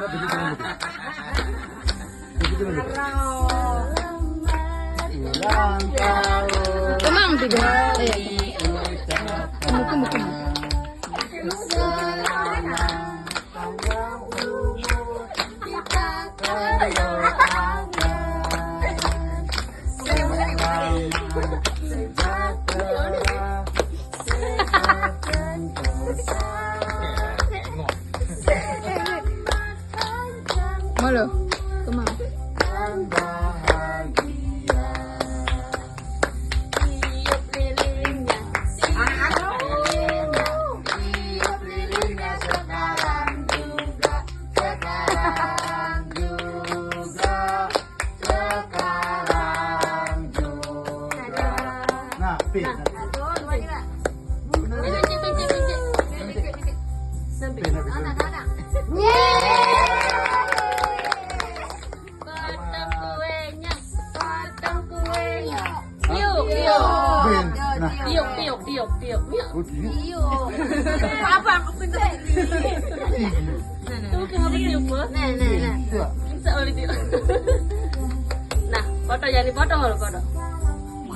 Kemang tidak? Kamu. Malu, kemang. Apa aku pintar tuh kenapa tiup nah foto jadi foto.